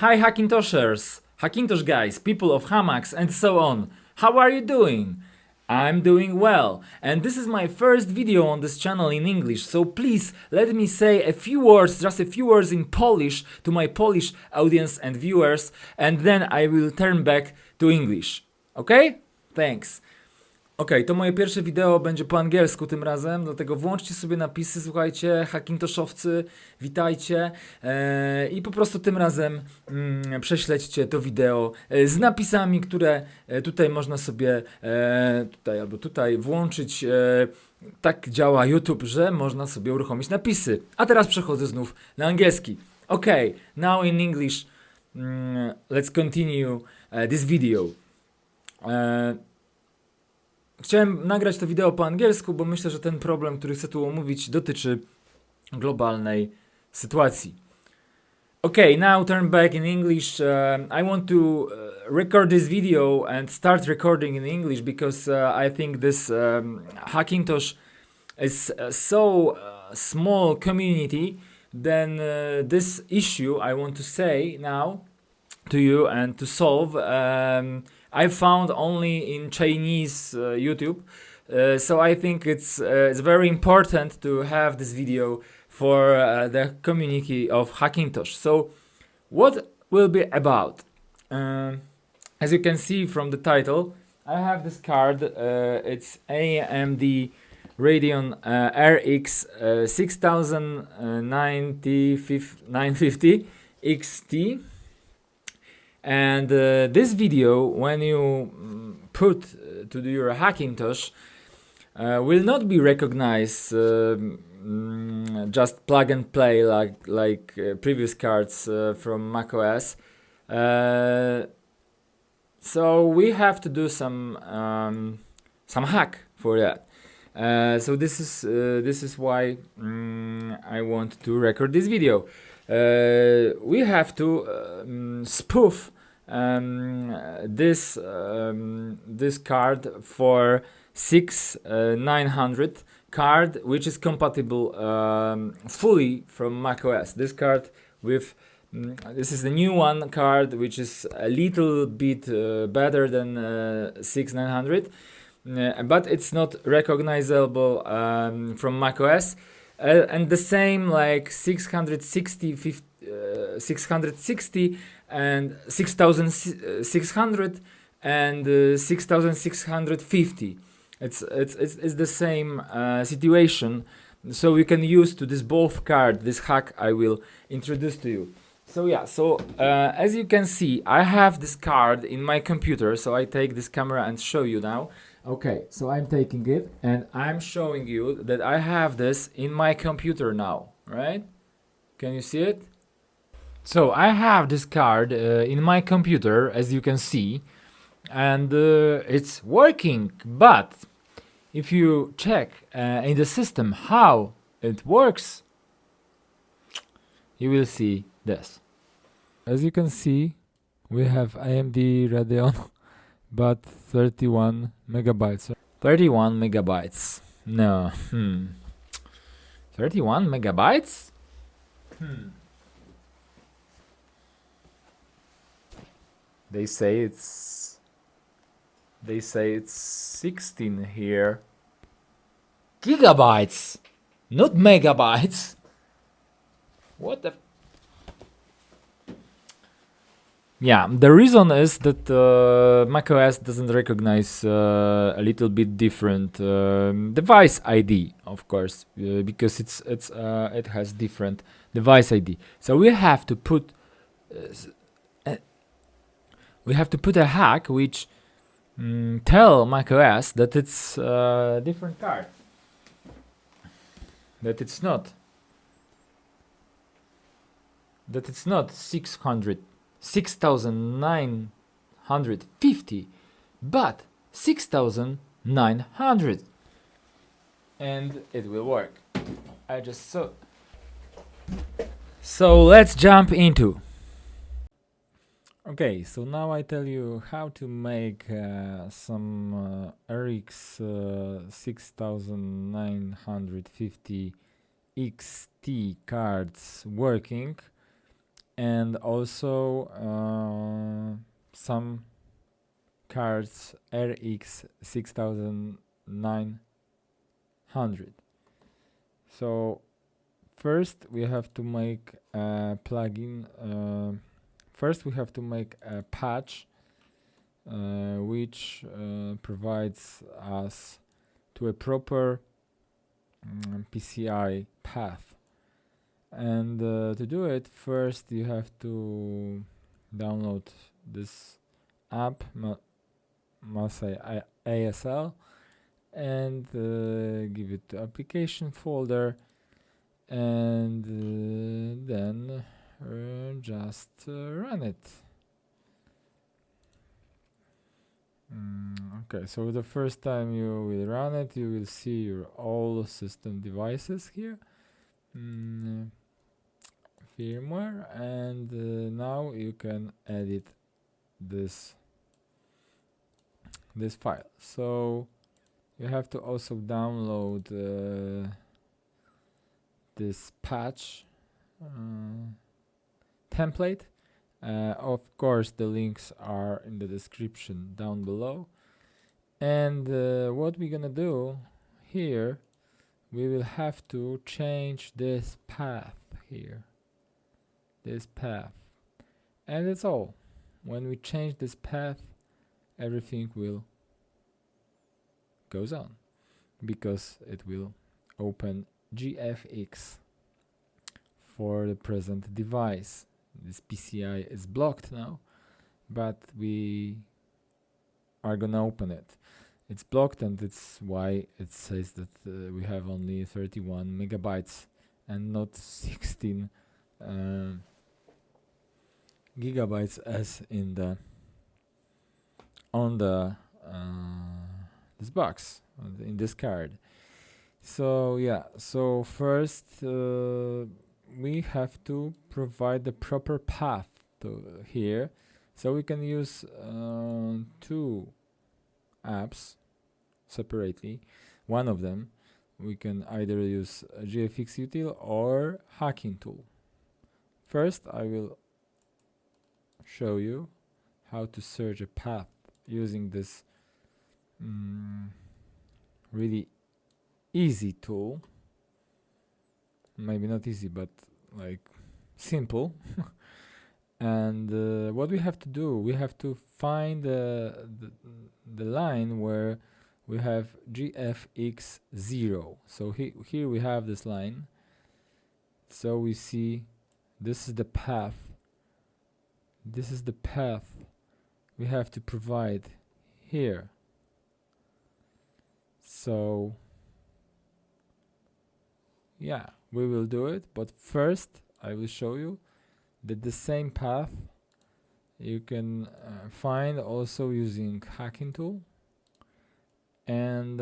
Hi Hackintoshers, Hackintosh guys, people of Hamax and so on. How are you doing? I'm doing well, and this is my first video on this channel in English, so please let me say a few words, just a few words in Polish to my Polish audience and viewers, and then I will turn back to English. Okay? Thanks. Okej, to moje pierwsze wideo będzie po angielsku tym razem, dlatego włączcie sobie napisy, słuchajcie, Hackintoshowcy, witajcie i po prostu tym razem prześledźcie to wideo z napisami, które tutaj można sobie tutaj albo tutaj włączyć. Tak działa YouTube, że można sobie uruchomić napisy. A teraz przechodzę znów na angielski. Okay, now in English, let's continue this video. Chciałem nagrać to wideo po angielsku, bo myślę, że ten problem, który chcę tu omówić, dotyczy globalnej sytuacji. Okay, now turn back in English. I want to record this video and start recording in English because I think this Hackintosh is so small community. Then this issue I want to say now to you and to solve. I found only in Chinese YouTube, so I think it's very important to have this video for the community of Hackintosh. So, what will be about? As you can see from the title, I have this card. It's AMD Radeon RX 6950XT. And this video, when you put to your Hackintosh, will not be recognized just plug and play like previous cards from macOS. So we have to do some hack for that. So this is why I want to record this video. We have to spoof this card for 6900 card, which is compatible fully from macOS. This card with this is the new one card, which is a little bit better than 6900, but it's not recognizable from macOS. And the same like 660 and 6600 and 6650. It's the same situation. So we can use to this both card, this hack I will introduce to you. So yeah, as you can see, I have this card in my computer. So I take this camera and show you now. Okay, so I'm taking it and I'm showing you that I have this in my computer now, right? Can you see it? So I have this card in my computer, as you can see, and it's working. But if you check in the system how it works, you will see this. As you can see, we have AMD Radeon but 31 megabytes. 31 megabytes. No. 31 megabytes? They say it's 16 here. Gigabytes, not megabytes. What the Yeah, the reason is that macOS doesn't recognize a little bit different device ID, of course, because it has different device ID. So we have to put a hack which tell macOS that it's a different card, that it's not 6950, but 6900, and it will work. So let's jump into. Okay, so now I tell you how to make some RX 6950 XT cards working and also some cards RX6950. So first we have to make a plugin. First we have to make a patch which provides us to a proper PCI path. And to do it, first you have to download this app, MaciASL, and give it to application folder, and then just run it. Okay, so the first time you will run it, you will see your all system devices here, firmware, and now you can edit this file. So you have to also download this patch template. Of course, the links are in the description down below. And what we're gonna do here, we will have to change this path here. This path. And that's all. When we change this path, everything will goes on, because it will open GFX for the present device. This PCI is blocked now, but we are gonna open it. It's blocked, and it's why it says that we have only 31 megabytes and not 16 gigabytes as in the on the this box in this card. So yeah, so first we have to provide the proper path to here, so we can use two apps separately. One of them we can either use gfxutil or Hackintool. First I will show you how to search a path using this really easy tool. Maybe not easy, but like simple. And what we have to do, we have to find the line where we have gfx0. So here we have this line. So we see this is the path. This is the path we have to provide here. So yeah, we will do it, but first I will show you that the same path you can find also using Hackintool, and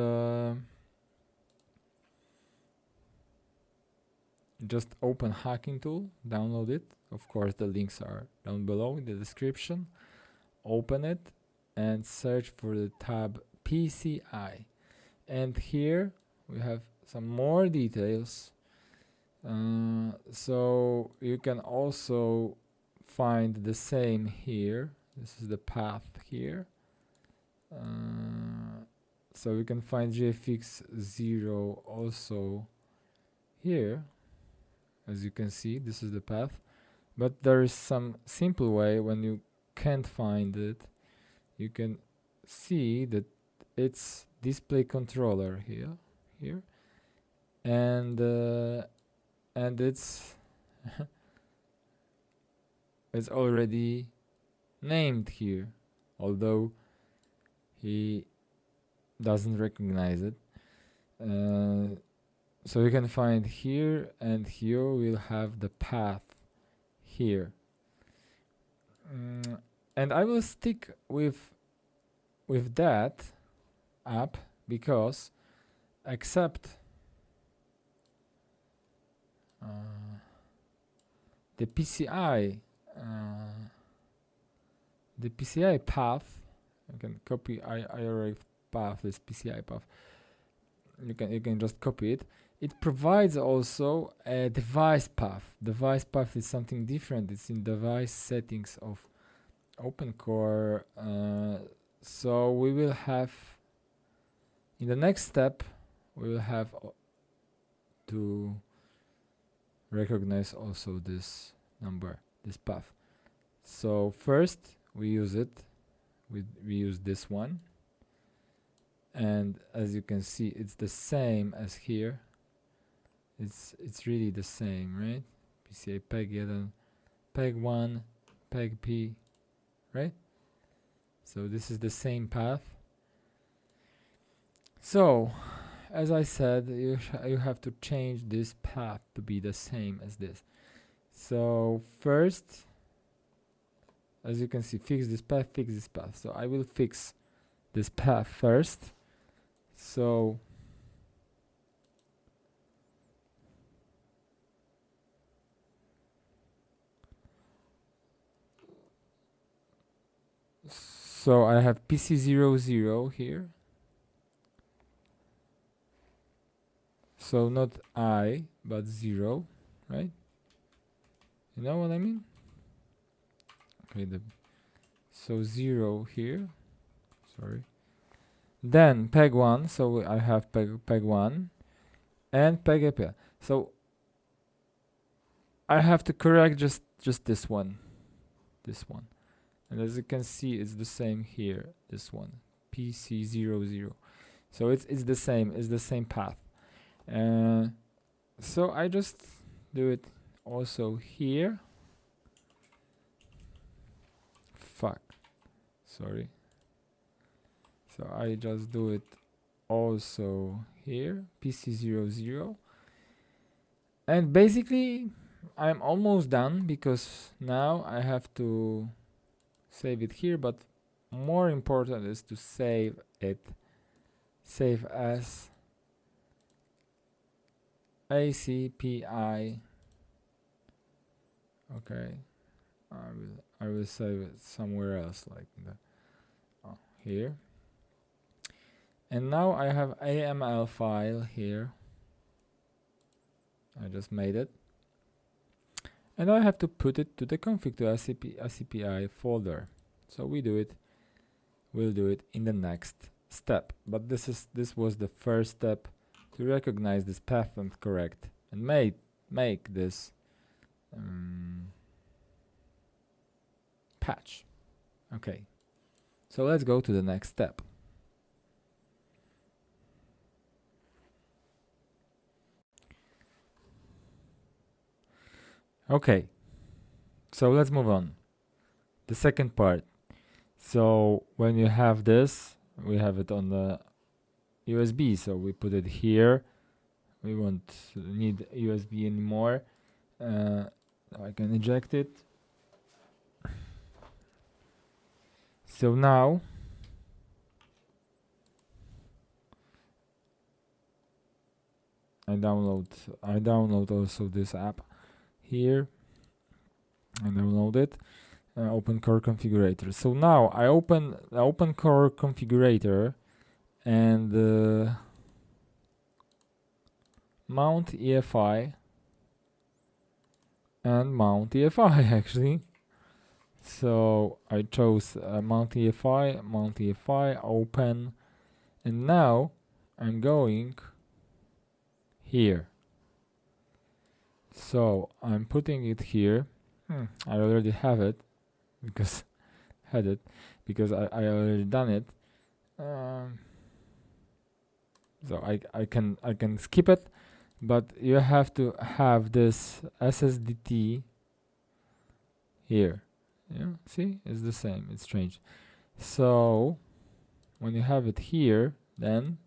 just open Hackintool, download it. Of course, the links are down below in the description. Open it and search for the tab PCI, and here we have some more details. So you can also find the same here. This is the path here. So you can find gfx0 also here. As you can see, this is the path. But there is some simple way. When you can't find it, you can see that it's display controller here, and it's it's already named here, although he doesn't recognize it. So you can find here, and here we'll have the path here. And I will stick with that app, because except the PCI path, you can copy IRA path, this PCI path. You can just copy it. it provides also a device path. Device path is something different. It's in device settings of OpenCore. So we will have, in the next step, we will have to recognize also this number, this path. So first we use it, we use this one, and as you can see, it's the same as here. It's really the same, right? PCI peg 1, peg P, right? So this is the same path. So as I said, you have to change this path to be the same as this. So first, as you can see, fix this path, fix this path. So I will fix this path first. So I have PC00 here. So not I, but 0, right? You know what I mean? Okay, so 0 here. Sorry. Then peg 1, so I have peg 1 and peg API. So I have to correct just this one. And as you can see, it's the same here, this one, PC00. So it's the same path. So I just do it also here. Sorry. So I just do it also here, PC00. And basically I'm almost done, because now I have to save it here, but more important is to save as ACPI. Okay, I will save it somewhere else, like here. And now I have AML file here. I just made it, and I have to put it to the config to ACPI folder. So we'll do it in the next step. But this was the first step to recognize this path and correct and make this patch. Okay, so let's go to the next step. Okay, so let's move on. The second part. So when you have this, we have it on the USB, so we put it here. We won't need USB anymore. I can eject it. So now I download also this app here. I download it. OpenCore configurator. So now I open the OpenCore configurator and mount EFI and mount EFI actually. So I chose mount EFI, open, and now I'm going here. So I'm putting it here. I already have it because I already done it. So I can skip it, but you have to have this SSDT here. Yeah, see, it's the same. It's strange. So when you have it here, then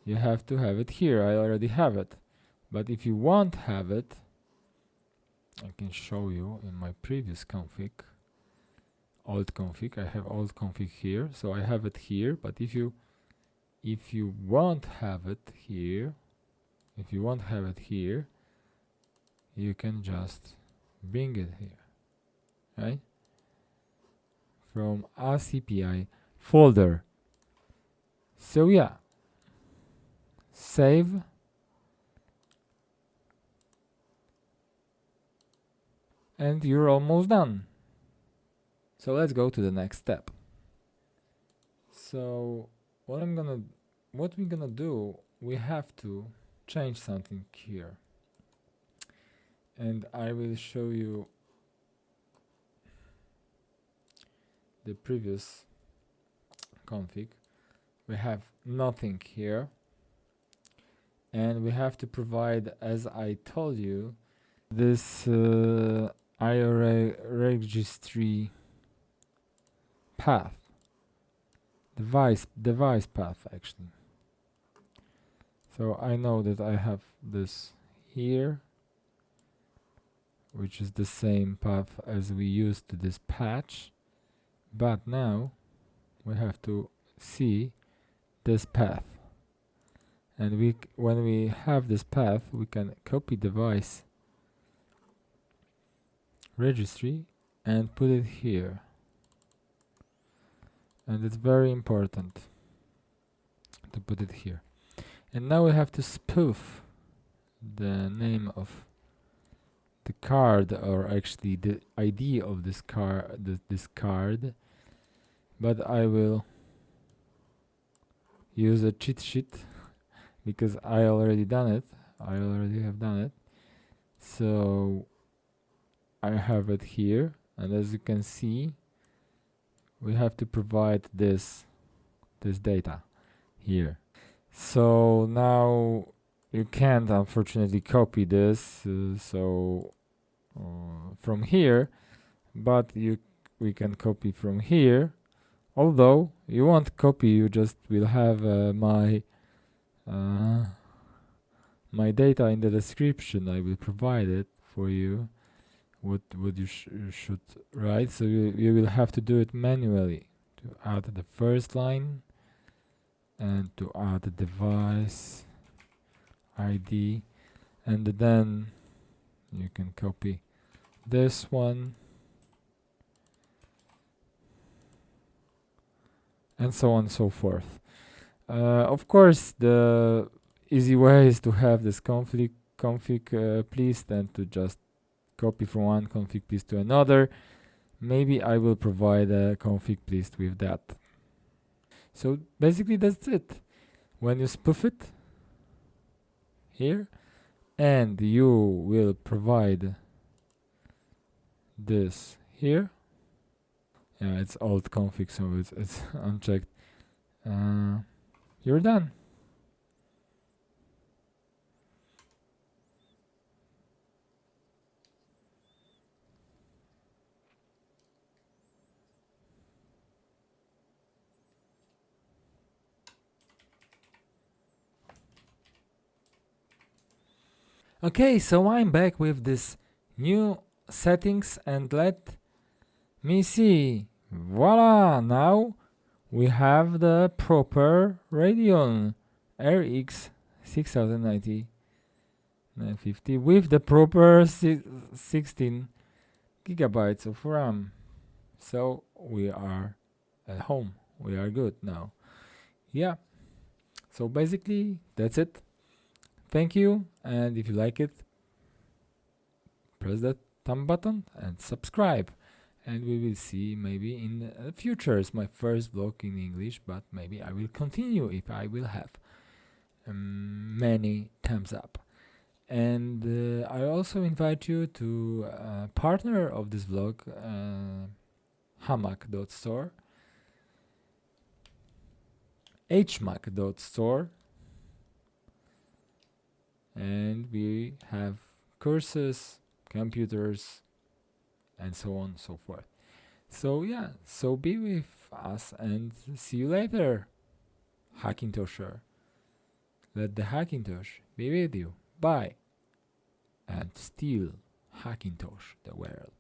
you have to have it here. I already have it, but if you won't have it, I can show you in my previous config, old config. I have old config here, so I have it here. But if you won't have it here, you can just bring it here, right? From ACPI folder. So yeah, save and you're almost done. So let's go to the next step. So what we're gonna do, we have to change something here, and I will show you the previous config. We have nothing here, and we have to provide, as I told you, this IRA registry path, device path actually. So I know that I have this here, which is the same path as we used to this patch, but now we have to see this path, and when we have this path, we can copy device registry and put it here, and it's very important to put it here. And now we have to spoof the name of the card, or actually the ID of this card, but I will use a cheat sheet because I already have done it. So I have it here, and as you can see, we have to provide this data here. So now you can't unfortunately copy this from here, but we can copy from here. Although you won't copy, you just will have my data in the description. I will provide it for you, what you should write. So you will have to do it manually to add the first line and to add the device ID, and then you can copy this one, and so on and so forth. Of course, the easy way is to have this config list and to just copy from one config list to another. Maybe I will provide a config list with that. So basically that's it. When you spoof it here, and you will provide this here. Yeah, it's old config, so it's unchecked. You're done. Okay, so I'm back with this new settings, and let me see. Voila! Now we have the proper Radeon RX 6950XT with the proper 16 gigabytes of RAM. So we are at home. We are good now. Yeah. So basically that's it. Thank you, and if you like it, press that thumb button and subscribe, and we will see maybe in the future. It's my first vlog in English, but maybe I will continue if I will have many thumbs up. And I also invite you to partner of this vlog, hamac.store, hmac.store, and we have courses, computers, and so on and so forth. So yeah, so be with us and see you later, Hackintosher. Let the Hackintosh be with you. Bye, and still Hackintosh the world.